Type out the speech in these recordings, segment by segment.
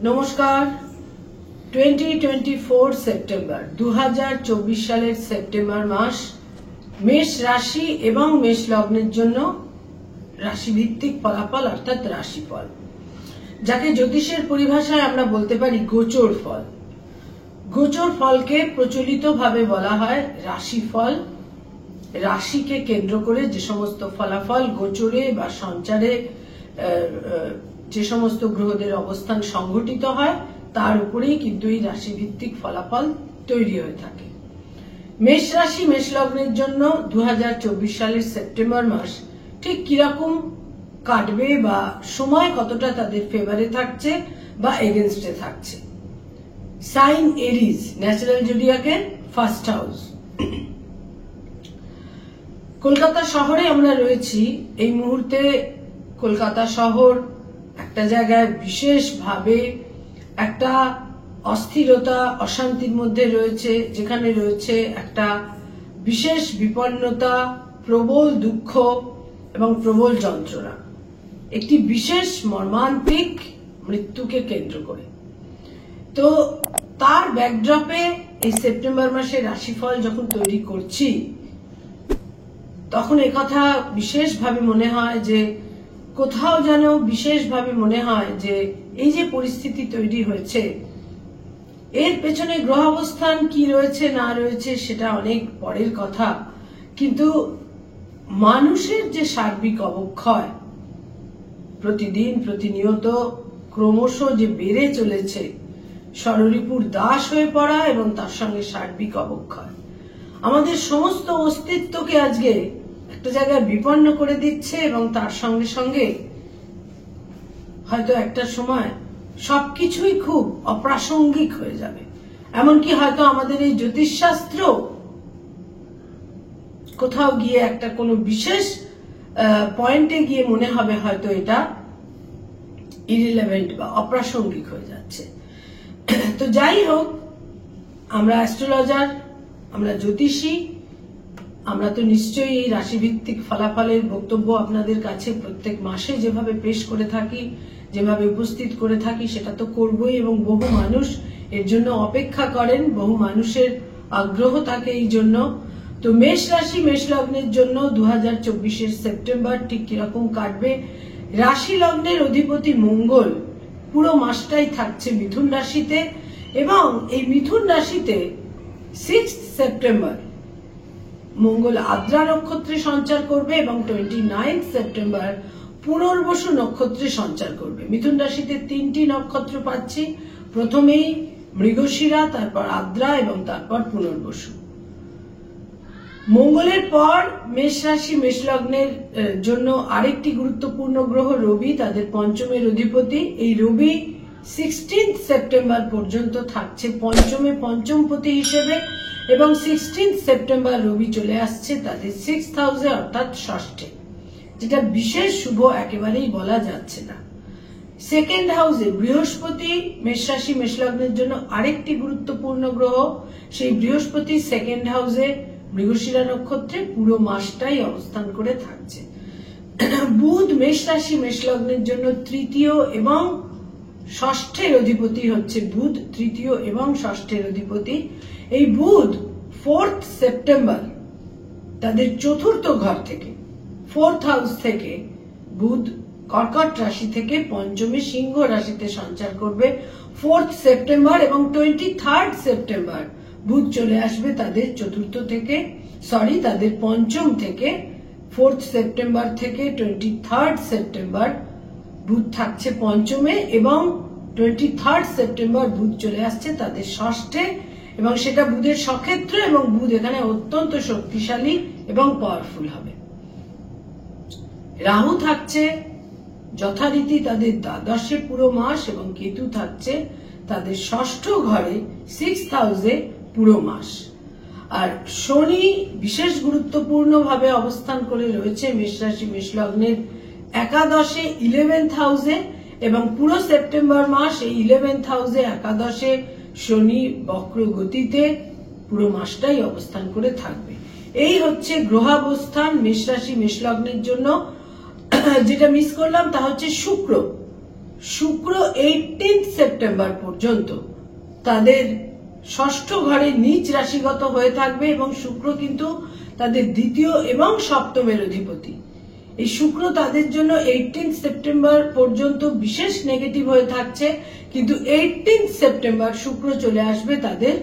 নমস্কার। 2024 সেপ্টেম্বর 2024 সালের সেপ্টেম্বর মাস মেষ রাশি এবং মেষ লগ্নের জন্য রাশিভিত্তিক ফলাফল অর্থাৎ রাশিফল, যাকে জ্যোতিষের পরিভাষায় আমরা বলতে পারি গোচর ফল। গোচর ফলকে প্রচলিতভাবে বলা হয় রাশিফল। রাশিকে কেন্দ্র করে যে সমস্ত ফলাফল গোচরে বা সঞ্চারে যে সমস্ত গ্রহদের অবস্থান সংঘটিত হয় তার উপরেই কিন্তু এই রাশিভিত্তিক ফলাফল তৈরি হয়ে থাকে। মেষ রাশি মেষ লগ্নের জন্য 2024 সালের সেপ্টেম্বর মাস ঠিক কিরকম কাটবে বা সময় কতটা তাদের ফেভারে থাকছে বা এগেনস্টে থাকছে। Sign এরিজ, natural জোডিয়াকের first house. Kolkata শহরে আমরা রয়েছি এই মুহূর্তে। কলকাতা শহর একটা জায়গায় বিশেষভাবে একটা অস্থিরতা অশান্তির মধ্যে রয়েছে, যেখানে রয়েছে একটা বিশেষ বিপন্নতা, প্রবল দুঃখ এবং প্রবল যন্ত্রণা, একটি বিশেষ মর্মান্তিক মৃত্যুকে কেন্দ্র করে। তো তার ব্যাকড্রপে এই সেপ্টেম্বর মাসে রাশিফল যখন তৈরি করছি তখন একথা বিশেষভাবে মনে হয় যে কোথাও যেন বিশেষভাবে মনে হয় যে এই যে পরিস্থিতি তৈরি হয়েছে এর পেছনে গ্রহাবস্থান কি রয়েছে না রয়েছে সেটা অনেক পরের কথা, কিন্তু মানুষের যে সার্বিক অবক্ষয় প্রতিদিন প্রতিনিয়ত ক্রমশ যে বেড়ে চলেছে, ষড়রিপুর দাস হয়ে পড়া এবং তার সঙ্গে সার্বিক অবক্ষয় আমাদের সমস্ত অস্তিত্বকে আজকে একটা জায়গায় বিপন্ন করে দিচ্ছে এবং তার সঙ্গে সঙ্গে হয়তো একটা সময় সবকিছুই খুব অপ্রাসঙ্গিক হয়ে যাবে। এমনকি হয়তো আমাদের এই জ্যোতিষশাস্ত্র কোথাও গিয়ে একটা কোনো বিশেষ পয়েন্টে গিয়ে মনে হবে হয়তো এটা ইরিলেভেন্ট বা অপ্রাসঙ্গিক হয়ে যাচ্ছে। তো যাই হোক, আমরা অ্যাস্ট্রোলজার, আমরা জ্যোতিষী, আমরা তো নিশ্চয়ই এই রাশিভিত্তিক ফলাফলের বক্তব্য আপনাদের কাছে প্রত্যেক মাসে যেভাবে পেশ করে থাকি, যেভাবে উপস্থিত করে থাকি সেটা তো করবই, এবং বহু মানুষ এর জন্য অপেক্ষা করেন, বহু মানুষের আগ্রহ থাকে এই জন্য। তো মেষ রাশি মেষ লগ্নের জন্য 2024 সেপ্টেম্বর ঠিক কিরকম কাটবে। রাশি লগ্নের অধিপতি মঙ্গল পুরো মাসটাই থাকছে মিথুন রাশিতে, এবং এই মিথুন রাশিতে 6 সেপ্টেম্বর মঙ্গল আদ্রা নক্ষত্রে সঞ্চার করবে এবং 29 সেপ্টেম্বর পুনর্বসু নক্ষত্রে সঞ্চার করবে। মিথুন রাশিতে 3টি নক্ষত্র পাচ্ছি, প্রথমেই মৃগশিরা, তারপর আদ্রা এবং তারপর পুনর্বসু। মঙ্গলের পর মেষ রাশি মেষ লগ্নের জন্য আরেকটি গুরুত্বপূর্ণ গ্রহ রবি, তাদের পঞ্চমের অধিপতি। এই রবি 16 সেপ্টেম্বর পর্যন্ত থাকছে পঞ্চমে পঞ্চমপতি হিসেবে, এবং 16 সেপ্টেম্বর রবি চলে আসছে তাদের 6th হাউসে অর্থাৎ ষষ্ঠে, যেটা বিশেষ শুভ একেবারেই বলা যাচ্ছে না। সেকেন্ড হাউসে বৃহস্পতি মেষ রাশি মেষ লগ্নের জন্য আরেকটি গুরুত্বপূর্ণ গ্রহ, সেই বৃহস্পতি সেকেন্ড হাউসে মৃগশিরা নক্ষত্রে পুরো মাসটাই অবস্থান করে থাকছে। বুধ মেষ রাশি মেষ লগ্নের জন্য তৃতীয় এবং ষষ্ঠের অধিপতি হচ্ছে বুধ, তৃতীয় এবং ষষ্ঠের অধিপতি। এই বুধ 4th সেপ্টেম্বর তাদের চতুর্থ ঘর থেকে, 4th হাউস থেকে বুধ কর্কট রাশি থেকে পঞ্চমে সিংহ রাশিতে সঞ্চার করবে 4th সেপ্টেম্বর, এবং 23rd সেপ্টেম্বর বুধ চলে আসবে তাদের চতুর্থ থেকে, তাদের পঞ্চম থেকে। 4th সেপ্টেম্বর থেকে 23rd সেপ্টেম্বর বুধ থাকছে পঞ্চমে, এবং 23rd সেপ্টেম্বর বুধ চলে আসছে তাদের ষষ্ঠে, এবং সেটা বুধের স্বক্ষেত্র, এবং বুধ এখানে অত্যন্ত শক্তিশালী এবং পাওয়ারফুল হবে। রাহু থাকছে যথারীতি তাদের দ্বাদশে পুরো মাস, এবং কেতু থাকছে তাদের ষষ্ঠ ঘরে 6th হাউসে পুরো মাস। আর শনি বিশেষ গুরুত্বপূর্ণ ভাবে অবস্থান করে রয়েছে মেষ রাশি মেষ লগ্নের একাদশে 11th হাউসে, এবং পুরো সেপ্টেম্বর মাস এই 11th হাউসে একাদশে শনি বক্র গতিতে পুরো মাসটাই অবস্থান করে থাকবে। এই হচ্ছে গ্রহাবস্থান মেষ রাশি মেষ লগ্নের জন্য। যেটা মিস করলাম তা হচ্ছে শুক্র। শুক্র 18 সেপ্টেম্বর পর্যন্ত তাদের ষষ্ঠ ঘরে নিচ রাশিগত হয়ে থাকবে এবং শুক্র কিন্তু তাদের দ্বিতীয় এবং সপ্তমের অধিপতি। এই শুক্র তাদের জন্য 18 সেপ্টেম্বর পর্যন্ত বিশেষ নেগেটিভ হয়ে থাকছে, কিন্তু 18 সেপ্টেম্বর শুক্র চলে আসবে তাদের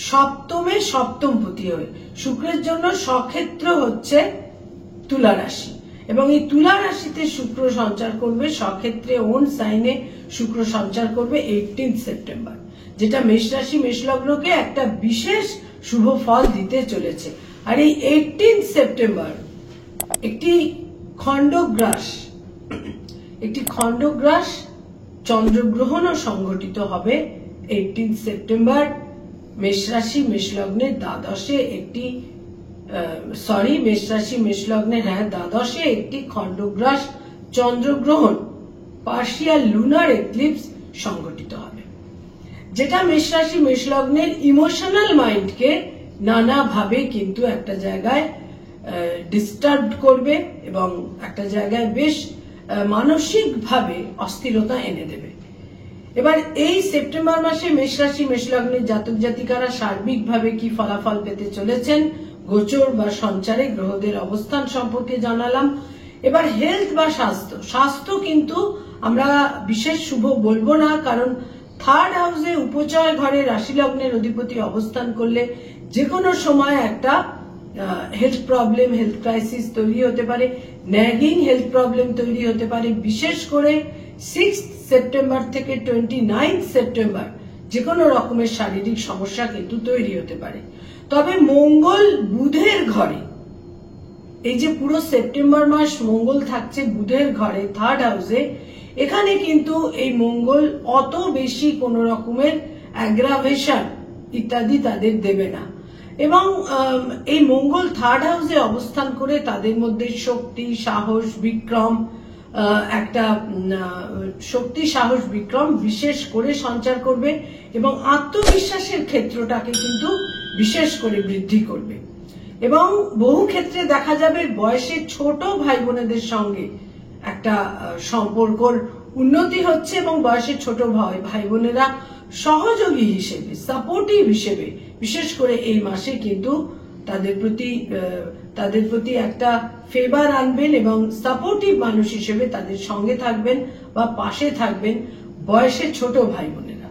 সপ্তমে সপ্তমপতি হয়ে। শুক্রের জন্য স্বক্ষেত্র হচ্ছে তুলা রাশি এবং এই তুলা রাশিতে শুক্র সঞ্চার করবে, স্বক্ষেত্রে ওন সাইনে শুক্র সঞ্চার করবে 18 সেপ্টেম্বর, যেটা মেষ রাশি মেষ লগ্নকে একটা বিশেষ শুভ ফল দিতে চলেছে। আর এই 18 সেপ্টেম্বর একটি খণ্ডগ্রাস চন্দ্রগ্রহণও সংঘটিত হবে। 18 সেপ্টেম্বর মেষ রাশি মেষ লগ্নের দ্বাদশে একটি দ্বাদশে একটি খণ্ডগ্রাস চন্দ্রগ্রহণ পার্শিয়াল লুনার এক্লিপস সংঘটিত হবে, যেটা মেষ রাশি মেষ লগ্নের ইমোশনাল মাইন্ডকে নানাভাবে কিন্তু একটা জায়গায় ডিস্টার্ব করবে এবং একটা জায়গায় বেশ মানসিকভাবে অস্থিরতা এনে দেবে। এবার এই সেপ্টেম্বর মাসে মেষ রাশি মেষ লগ্নের জাতক জাতিকারা সার্বিকভাবে কি ফলাফল পেতে চলেছেন, গোচর বা সঞ্চারে গ্রহদের অবস্থান সম্পর্কে জানালাম। এবার হেলথ বা স্বাস্থ্য কিন্তু আমরা বিশেষ শুভ বলবো না, কারণ থার্ড হাউসে উপচয় ঘরে রাশি লগ্নের অধিপতি অবস্থান করলে যে কোনো সময় একটা হেলথ প্রবলেম, হেলথ ক্রাইসিস তৈরি হতে পারে, ন্যাগিং হেলথ প্রবলেম তৈরি হতে পারে। বিশেষ করে 6 সেপ্টেম্বর থেকে 29 সেপ্টেম্বর যে কোনো রকমের শারীরিক সমস্যা কিন্তু তৈরি হতে পারে। তবে মঙ্গল বুধের ঘরে, এই যে পুরো সেপ্টেম্বর মাস মঙ্গল থাকছে বুধের ঘরে থার্ড হাউসে, এখানে কিন্তু এই মঙ্গল অত বেশি কোন রকমের অ্যাগ্রাভেশন ইত্যাদি তাদের দেবে না এবং এই মঙ্গল থার্ড হাউসে অবস্থান করে তাদের মধ্যে শক্তি সাহস বিক্রম বিশেষ করে সঞ্চার করবে এবং আত্মবিশ্বাসের ক্ষেত্রটাকে কিন্তু বিশেষ করে বৃদ্ধি করবে এবং বহু ক্ষেত্রে দেখা যাবে বয়সে ছোট ভাই বোনেদের সঙ্গে একটা সম্পর্কর উন্নতি হচ্ছে এবং বয়সে ছোট ভাই বোনেরা সহযোগী হিসেবে, সাপোর্টিভ হিসেবে বিশেষ করে এই মাসে কিন্তু তাদের প্রতি একটা ফেভার আনবেন এবং সাপোর্টিভ মানুষ হিসেবে তাদের সঙ্গে থাকবেন বা পাশে থাকবেন বয়সে ছোট ভাই বোনেরা।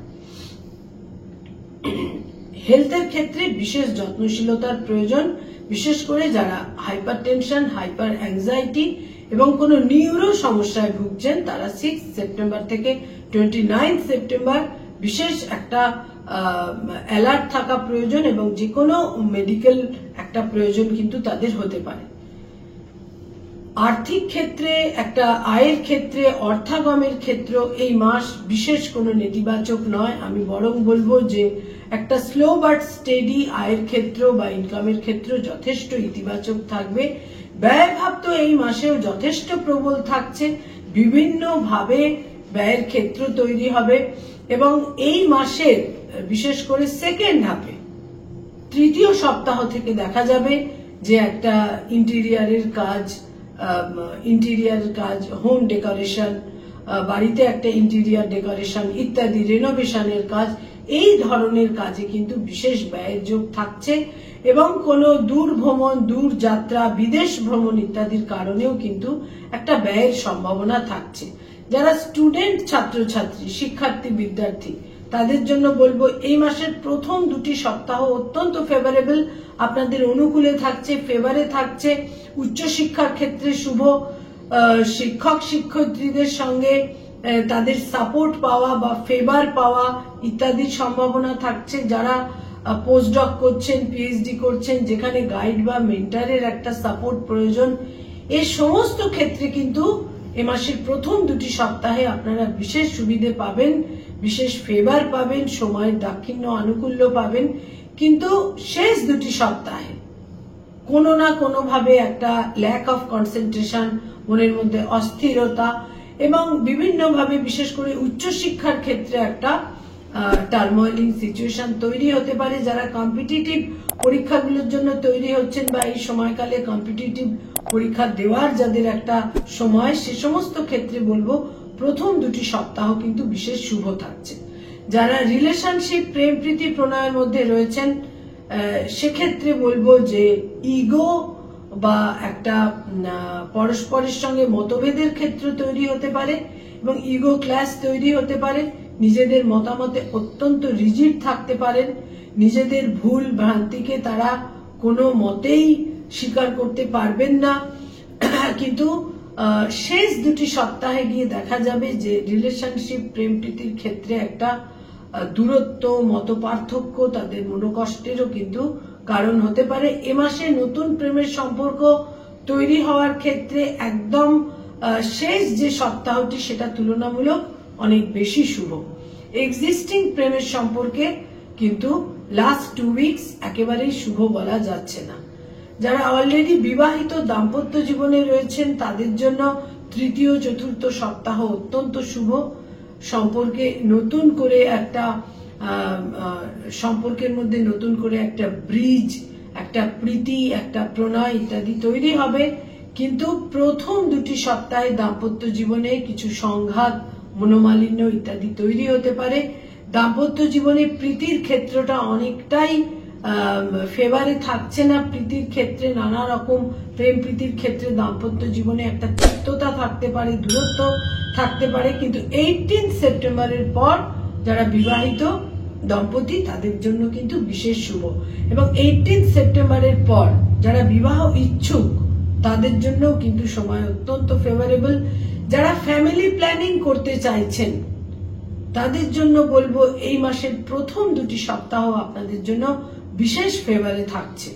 হেলথের ক্ষেত্রে বিশেষ যত্নশীলতার প্রয়োজন, বিশেষ করে যারা হাইপার টেনশন, হাইপার অ্যাংজাইটি এবং কোনো নিউরো সমস্যায় ভুগছেন তারা 6 সেপ্টেম্বর থেকে 29 সেপ্টেম্বর বিশেষ একটা অ্যালার্ট থাকা প্রয়োজন এবং যে কোনো মেডিকেল একটা প্রয়োজন কিন্তু তাদের হতে পারে। আর্থিক ক্ষেত্রে, একটা আয়ের ক্ষেত্রে, অর্থাগমের ক্ষেত্র এই মাস বিশেষ কোনো নেতিবাচক নয়। আমি বরং বলবো যে একটা স্লো বাট স্টেডি আয়ের ক্ষেত্র বা ইনকামের ক্ষেত্র যথেষ্ট ইতিবাচক থাকবে। ব্যয়ভাব তো এই মাসেও যথেষ্ট প্রবল থাকছে, বিভিন্ন ভাবে ব্যয়ের ক্ষেত্র তৈরি হবে এবং এই মাসের বিশেষ করে সেকেন্ড হাফে তৃতীয় সপ্তাহ থেকে দেখা যাবে যে একটা ইন্টেরিয়ারের কাজ, হোম ডেকোরেশন, বাড়িতে একটা ইন্টেরিয়ার ডেকোরেশন ইত্যাদি রেনোভেশনের কাজ, এই ধরনের কাজে কিন্তু বিশেষ ব্যয়ের যোগ থাকছে এবং কোনো দূর ভ্রমণ, দূর যাত্রা, বিদেশ ভ্রমণ ইত্যাদির কারণেও কিন্তু একটা ব্যয়ের সম্ভাবনা থাকছে। যারা স্টুডেন্ট, ছাত্রছাত্রী, শিক্ষার্থী, বিদ্যার্থী তাদের জন্য বলবো এই মাসের প্রথম 2টি সপ্তাহ অত্যন্ত ফেভারেবল, আপনাদের অনুকূলে থাকছে, ফেভারে থাকছে। উচ্চশিক্ষার ক্ষেত্রে শুভ, শিক্ষক শিক্ষয়িত্রীদের সঙ্গে তাদের সাপোর্ট পাওয়া বা ফেভার পাওয়া ইত্যাদির সম্ভাবনা থাকছে। যারা পোস্টডক করছেন, পিএইচডি করছেন, যেখানে গাইড বা মেন্টরের একটা সাপোর্ট প্রয়োজন, এই সমস্ত ক্ষেত্রে কিন্তু এ মাসের প্রথম 2টি সপ্তাহে আপনারা বিশেষ সুবিধে পাবেন, বিশেষ ফেভার পাবেন, সময়ের দাক্ষিণ্য আনুকূল্য পাবেন। কিন্তু শেষ 2টি সপ্তাহে কোনো না কোনো ভাবে একটা ল্যাক অফ কনসেন্ট্রেশন, মনের মধ্যে অস্থিরতা এবং বিভিন্ন ভাবে বিশেষ করে উচ্চশিক্ষার ক্ষেত্রে একটা টার্মোইলিং সিচুয়েশন তৈরি হতে পারে। যারা কম্পিটিটিভ পরীক্ষাগুলোর জন্য তৈরি হচ্ছেন বা এই সময়কালে কম্পিটিটিভ পরীক্ষা দেওয়ার যাদের একটা সময়, সে সমস্ত ক্ষেত্রে বলবো প্রথম দুটি সপ্তাহ কিন্তু বিশেষ শুভ থাকছে। যারা রিলেশনশিপ প্রেম প্রীতি প্রণয়ের মধ্যে রয়েছেন সেক্ষেত্রে বলবো যে ইগো বা একটা পরস্পরের সঙ্গে মতভেদের ক্ষেত্র তৈরি হতে পারে এবং ইগো ক্ল্যাশ তৈরি হতে পারে। নিজেদের মতামতে অত্যন্ত রিজিড থাকতে পারেন, নিজেদের ভুল ভ্রান্তিকে তারা কোনো মতেই স্বীকার করতে পারবেন না। কিন্তু শেষ দুটি সপ্তাহে গিয়ে দেখা যাবে যে রিলেশনশিপ প্রেম প্রীতির ক্ষেত্রে একটা দূরত্ব, মতপার্থক্য, তাদের মনোকষ্টেরও কিন্তু কারণ হতে পারে। এ মাসে নতুন প্রেমের সম্পর্ক তৈরি হওয়ার ক্ষেত্রে একদম শেষ যে সপ্তাহটি সেটা তুলনামূলক অনেক বেশি শুভ। এক্সিস্টিং প্রেমের সম্পর্কে কিন্তু লাস্ট 2 উইকস একেবারেই শুভ বলা যাচ্ছে না। যারা অলরেডি বিবাহিত দাম্পত্য জীবনে রয়েছেন তাদের জন্য তৃতীয় চতুর্থ সপ্তাহ অত্যন্ত শুভ। সম্পর্কে নতুন করে একটা সম্পর্কের মধ্যে নতুন করে একটা ব্রিজ, একটা প্রীতি, একটা প্রণয় ইত্যাদি তৈরি হবে। কিন্তু প্রথম দুটি সপ্তাহে দাম্পত্য জীবনে কিছু সংঘাত, মনোমালিন্য ইত্যাদি তৈরি হতে পারে। দাম্পত্য জীবনে প্রীতির ক্ষেত্রটা অনেকটাই ফেভারে থাকছে না। প্রীতির ক্ষেত্রে নানা রকম প্রেম প্রীতির ক্ষেত্রে দাম্পত্য জীবনে একটা তিক্ততা থাকতে পারে, দূরত্ব থাকতে পারে। কিন্তু 18 সেপ্টেম্বরের পর যারা বিবাহিত দম্পতি তাদের জন্য কিন্তু বিশেষ শুভ। এবং 18 সেপ্টেম্বরের পর যারা বিবাহ ইচ্ছুক তাদের জন্য কিন্তু সময় অত্যন্ত ফেভারেবল। যারা ফ্যামিলি প্ল্যানিং করতে চাইছেন তাদের জন্য বলবো এই মাসের প্রথম দুটি সপ্তাহ আপনাদের জন্য বিশেষ ফেভারে থাকছে।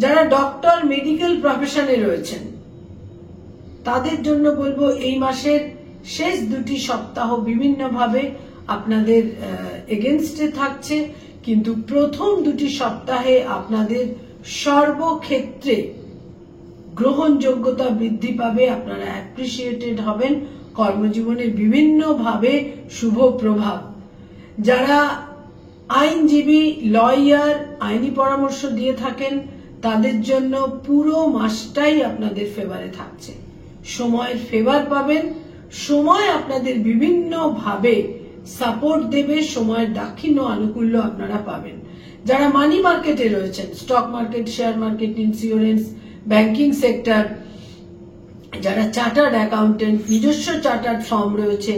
যারা ডক্টর, মেডিকেল প্রফেশনে রয়েছেন তাদের জন্য বলবো এই মাসের শেষ দুটি সপ্তাহ বিভিন্নভাবে আপনাদের এগেনস্টে থাকছে। কিন্তু প্রথম দুটি সপ্তাহে আপনাদের সর্বক্ষেত্রে গ্রহণযোগ্যতা বৃদ্ধি পাবে, আপনারা অ্যাপ্রিসিয়েটেড হবেন, কর্মজীবনে বিভিন্নভাবে শুভ প্রভাব। যারা আইনজীবী, লয়ার, আইনি পরামর্শ দিয়ে থাকেন তাদের জন্য পুরো মাসটাই আপনাদের ফেভারে থাকছে। সময়ের ফেভার পাবেন, সময় আপনাদের বিভিন্নভাবে সাপোর্ট দেবে, সময়ের দাক্ষিণ্য আনুকূল্য আপনারা পাবেন। যারা মানি মার্কেটে রয়েছেন, stock market, share market, insurance, banking sector, যারা চার্টার্ড অ্যাকাউন্টেন্ট, নিজস্ব চার্টার্ড ফার্ম রয়েছে,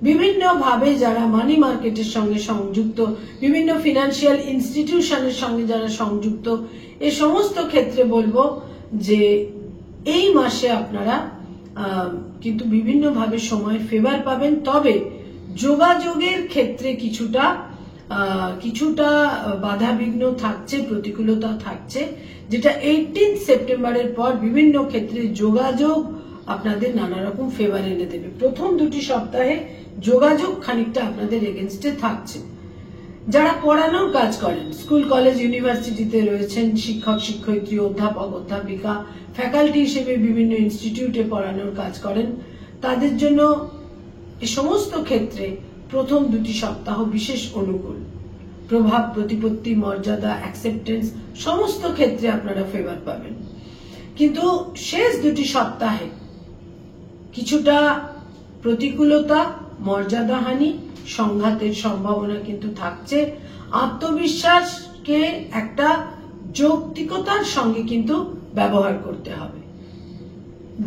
বিভিন্নভাবে যারা মানি মার্কেটের সঙ্গে সংযুক্ত, বিভিন্ন ফিনান্সিয়াল ইনস্টিটিউশনের সঙ্গে যারা সংযুক্ত, এই সমস্ত ক্ষেত্রে বলবো যে এই মাসে আপনারা কিন্তু বিভিন্নভাবে সময় ফেভার পাবেন। তবে যোগাযোগের ক্ষেত্রে কিছুটা বাধাবিঘ্ন থাকছে, প্রতিকূলতা থাকছে, যেটা 18 সেপ্টেম্বরের পর বিভিন্ন ক্ষেত্রে যোগাযোগ আপনাদের নানা রকম ফেভার এনে দেবে। প্রথম দুটি সপ্তাহে যোগাযোগ খানিকটা আপনাদের এগেনস্টে থাকছে। যারা পড়ানোর কাজ করেন, স্কুল, কলেজ, ইউনিভার্সিটিতে রয়েছেন, শিক্ষক, শিক্ষয়িত্রী, অধ্যাপক, অধ্যাপিকা, ফ্যাকাল্টি হিসেবে বিভিন্ন ইনস্টিটিউটে পড়ানোর কাজ করেন, তাদের জন্য এই সমস্ত ক্ষেত্রে প্রথম দুটি সপ্তাহ বিশেষ অনুকূল। প্রভাব, প্রতিপত্তি, মর্যাদা, অ্যাকসেপ্টেন্স সমস্ত ক্ষেত্রে আপনারা ফেভার পাবেন। কিন্তু শেষ দুটি সপ্তাহে কিছুটা প্রতিকূলতা, মর্যাদাহানি, সংঘাতের সম্ভাবনা কিন্তু থাকছে। আত্মবিশ্বাসকে একটা যৌক্তিকতার সঙ্গে কিন্তু ব্যবহার করতে হবে।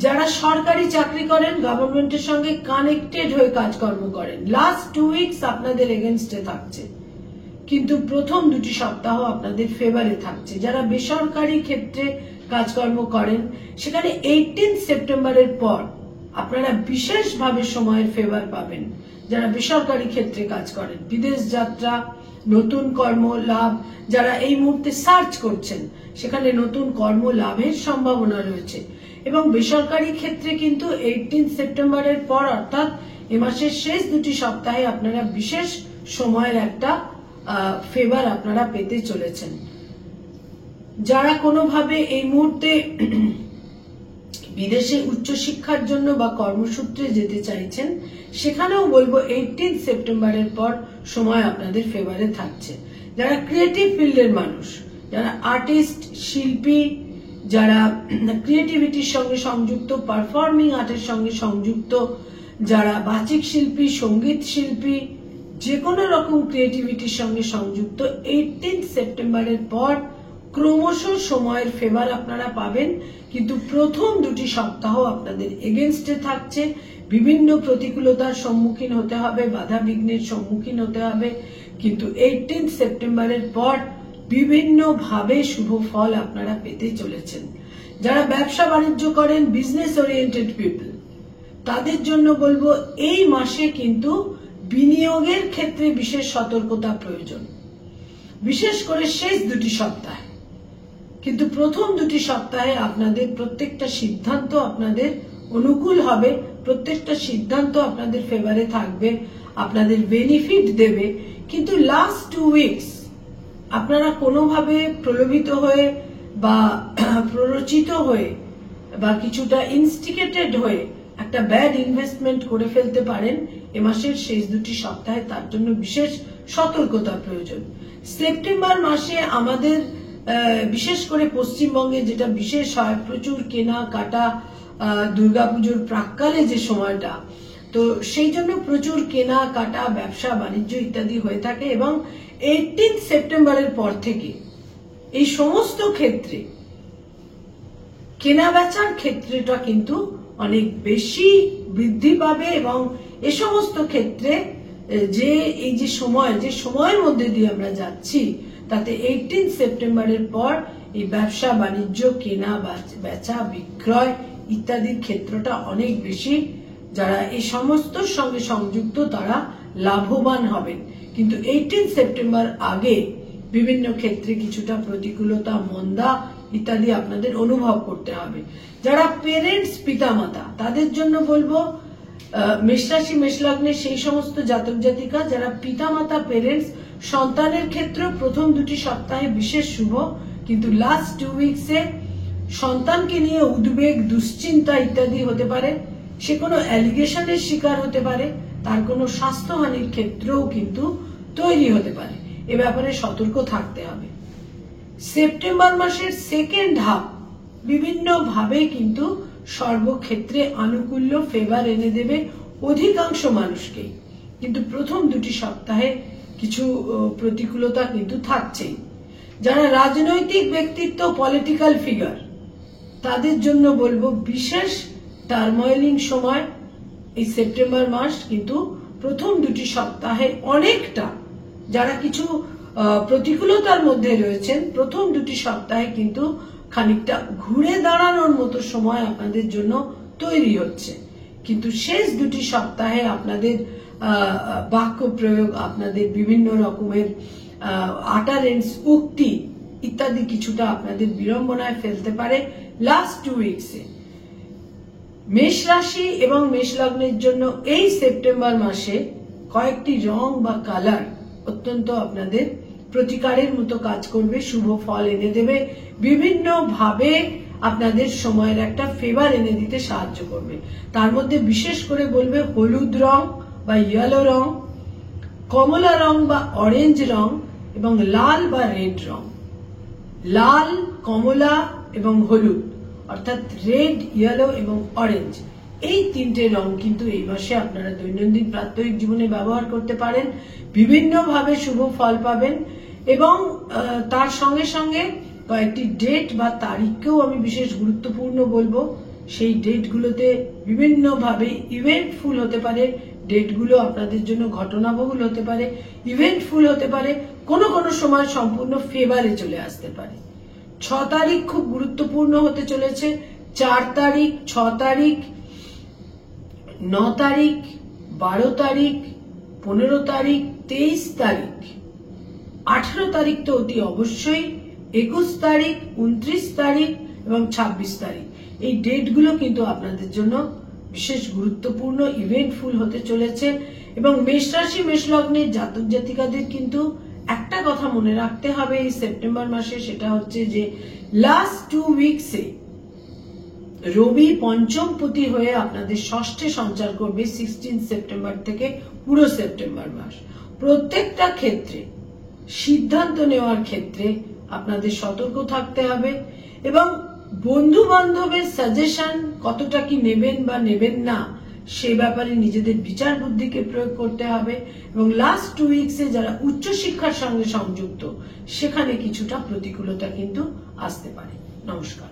যারা সরকারি চাকরি করেন, গভর্নমেন্টের সঙ্গে কানেক্টেড হয়ে কাজকর্ম করেন, লাস্ট 2 উইকস আপনাদের এগেনস্টে থাকছে, কিন্তু প্রথম দুটি সপ্তাহ আপনাদের ফেভারে থাকছে। যারা বেসরকারি ক্ষেত্রে কাজকর্ম করেন সেখানে 18 সেপ্টেম্বরের পর আপনারা বিশেষভাবে সময়ের ফেভার পাবেন। যারা বেসরকারি ক্ষেত্রে কাজ করেন, বিদেশ যাত্রা, নতুন কর্ম লাভ, যারা এই মুহূর্তে সার্চ করছেন সেখানে নতুন কর্ম লাভের সম্ভাবনা রয়েছে। এবং বেসরকারি ক্ষেত্রে কিন্তু 18 সেপ্টেম্বরের পর অর্থাৎ এ মাসের শেষ দুটি সপ্তাহে আপনারা বিশেষ সময়ের একটা ফেভার আপনারা পেতে চলেছেন। যারা কোনোভাবে এই মুহূর্তে বিদেশে উচ্চশিক্ষার জন্য বা কর্মসূত্রে যেতে চাইছেন সেখানেও বলবো 18 সেপ্টেম্বরের পর সময় আপনাদের ফেভারে থাকছে। যারা ক্রিয়েটিভ ফিল্ডের মানুষ, যারা আর্টিস্ট, শিল্পী, যারা ক্রিয়েটিভিটির সঙ্গে সংযুক্ত, পারফর্মিং আর্টের সঙ্গে সংযুক্ত, যারা বাচিক শিল্পী, সঙ্গীত শিল্পী, যে কোনো রকম ক্রিয়েটিভিটির সঙ্গে সংযুক্ত 18 সেপ্টেম্বরের পর ক্রমশ সময়ের ফেভার আপনারা পাবেন, কিন্তু প্রথম দুটি সপ্তাহ আপনাদের এগেনস্টে থাকছে। বিভিন্ন প্রতিকূলতার সম্মুখীন হতে হবে, বাধা বিঘ্নের সম্মুখীন হতে হবে, কিন্তু 18 সেপ্টেম্বরের পর বিভিন্ন ভাবে শুভ ফল আপনারা পেতে চলেছেন। যারা ব্যবসা বাণিজ্য করেন, বিজনেস ওরিয়েন্টেড পিপল, তাদের জন্য বলবো এই মাসে কিন্তু বিনিয়োগের ক্ষেত্রে বিশেষ সতর্কতা প্রয়োজন, বিশেষ করে শেষ দুটি সপ্তাহে। কিন্তু প্রথম দুটি সপ্তাহে আপনাদের প্রত্যেকটা সিদ্ধান্ত আপনাদের অনুকূল হবে, প্রত্যেকটা সিদ্ধান্ত আপনাদের ফেভারে থাকবে, আপনাদের বেনিফিট দেবে। কিন্তু লাস্ট 2 উইকস আপনারা কোনোভাবে প্রলোভিত হয়ে বা প্ররোচিত হয়ে বা কিছুটা ইনস্টিগেটেড হয়ে একটা ব্যাড ইনভেস্টমেন্ট করে ফেলতে পারেন এ মাসের শেষ দুটি সপ্তাহে। তার জন্য বিশেষ সতর্কতা প্রয়োজন। সেপ্টেম্বর মাসে আমাদের বিশেষ করে পশ্চিমবঙ্গে যেটা বিশেষ হয়, প্রচুর কেনাকাটা, দুর্গাপুজোর প্রাক্কালে যে সময়টা, তো সেই জন্য প্রচুর কেনাকাটা, ব্যবসা বাণিজ্য ইত্যাদি হয়ে থাকে। এবং 18 সেপ্টেম্বরের পর থেকে এই সমস্ত ক্ষেত্রে কেনা বেচার ক্ষেত্রটা কিন্তু অনেক বেশি বৃদ্ধি পাবে। এবং এ সমস্ত ক্ষেত্রে যে এই যে সময়ের মধ্যে দিয়ে আমরা যাচ্ছি, তাতে 18 সেপ্টেম্বরের পর এই ব্যবসা বাণিজ্য, কেনা বেচা বিক্রয় ইত্যাদির ক্ষেত্রটা অনেক বেশি, যারা এই সমস্তর সঙ্গে সংযুক্ত তারা লাভবান হবেন। কিন্তু 18 সেপ্টেম্বর আগে বিভিন্ন ক্ষেত্রে কিছুটা প্রতিকূলতা, মন্দা ইত্যাদি আপনাদের অনুভব করতে হবে। যারা পেরেন্টস, পিতামাতা, তাদের জন্য বলবো মেষ রাশি, মেষ লগ্নের সেই সমস্ত জাতক জাতিকা যারা পিতামাতা, পেরেন্টস, সন্তানের ক্ষেত্রে প্রথম দুটি সপ্তাহে বিশেষ শুভ, কিন্তু লাস্ট 2 উইকসে সন্তানকে নিয়ে উদ্বেগ, দুশ্চিন্তা ইত্যাদি হতে পারে। সে কোনো অ্যালিগেশনের শিকার হতে পারে, তার কোনো স্বাস্থ্যহানির ক্ষেত্রেও কিন্তু তৈরি হতে পারে। এ ব্যাপারে সতর্ক থাকতে হবে। সেপ্টেম্বর মাসের সেকেন্ড হাফ বিভিন্ন ভাবে কিন্তু সর্বক্ষেত্রে আনুকূল্য, ফেভার এনে দেবে অধিকাংশ মানুষকে, কিন্তু প্রথম দুটি সপ্তাহে কিছু প্রতিকূলতা কিন্তু থাকছেই। যারা রাজনৈতিক ব্যক্তিত্ব, পলিটিক্যাল ফিগার, তাদের জন্য বলবো বিশেষ টার্মোইলিং সময় এই সেপ্টেম্বর মাস। কিন্তু প্রথম দুটি সপ্তাহে অনেকটা, যারা কিছু প্রতিকূলতার মধ্যে রয়েছেন, প্রথম দুটি সপ্তাহে কিন্তু খানিকটা ঘুরে দাঁড়ানোর মতো সময় আপনাদের জন্য তৈরি হচ্ছে। কিন্তু শেষ দুটি সপ্তাহে আপনাদের বাক্য প্রয়োগ, আপনাদের বিভিন্ন রকমের আটারেন্স, উক্তি ইত্যাদি কিছুটা আপনাদের বিড়ম্বনায় ফেলতে পারে লাস্ট 2 উইকসে। মেষ রাশি এবং মেষ লগ্নের জন্য এই সেপ্টেম্বর মাসে কয়েকটি রং বা কালার অত্যন্ত আপনাদের প্রতিকারের মতো কাজ করবে, শুভ ফল এনে দেবে, বিভিন্ন ভাবে আপনাদের সময়ের একটা ফেভার এনে দিতে সাহায্য করবে। তার মধ্যে বিশেষ করে বলবে হলুদ রং বা ইয়েলো রং, কমলা রং বা অরেঞ্জ রং এবং লাল বা রেড রং। লাল, কমলা এবং হলুদ, অর্থাৎ রেড, ইয়েলো এবং অরেঞ্জ, এই তিনটে রং কিন্তু এই মাসে আপনারা দৈনন্দিন প্রাত্যহিক জীবনে ব্যবহার করতে পারেন, বিভিন্ন ভাবে শুভ ফল পাবেন। এবং তার সঙ্গে সঙ্গে কয়েকটি ডেট বা তারিখকেও আমি বিশেষ গুরুত্বপূর্ণ বলবো। সেই ডেটগুলোতে বিভিন্ন ভাবে ইভেন্টফুল হতে পারে, ডেটগুলো আপনাদের জন্য ঘটনাবহুল হতে পারে, ইভেন্টফুল হতে পারে, কোনো কোনো সময় সম্পূর্ণ ফেভারে চলে আসতে পারে। 6 তারিখ খুব গুরুত্বপূর্ণ হতে চলেছে। 4 তারিখ, 6 তারিখ, 9 তারিখ, 12 তারিখ, 15 তারিখ, 23 তারিখ, 18 তারিখ তো অতি অবশ্যই, 21 তারিখ, 29 তারিখ এবং 26 তারিখ। এই ডেটগুলো কিন্তু আপনাদের জন্য বিশেষ গুরুত্বপূর্ণ, ইভেন্টফুল হতে চলেছে। এবং মেষ রাশি, মেষ লগ্নের জাতক জাতিকাদের কিন্তু একটা কথা মনে রাখতে হবে এই সেপ্টেম্বর মাসে, সেটা হচ্ছে যে লাস্ট 2 উইকসে রবি পঞ্চমপতি হয়ে আপনাদের ষষ্ঠে সঞ্চার করবে 16 সেপ্টেম্বর থেকে পুরো সেপ্টেম্বর মাস। প্রত্যেকটা ক্ষেত্রে, সিদ্ধান্ত নেওয়ার ক্ষেত্রে আপনাদের সতর্ক থাকতে হবে এবং বন্ধু বান্ধবের সাজেশন কতটা কি নেবেন বা নেবেন না, সে ব্যাপারে নিজেদের বিচার বুদ্ধিকে প্রয়োগ করতে হবে এবং লাস্ট 2 উইকসে যারা উচ্চশিক্ষার সঙ্গে সংযুক্ত সেখানে কিছুটা প্রতিকূলতা কিন্তু আসতে পারে। নমস্কার।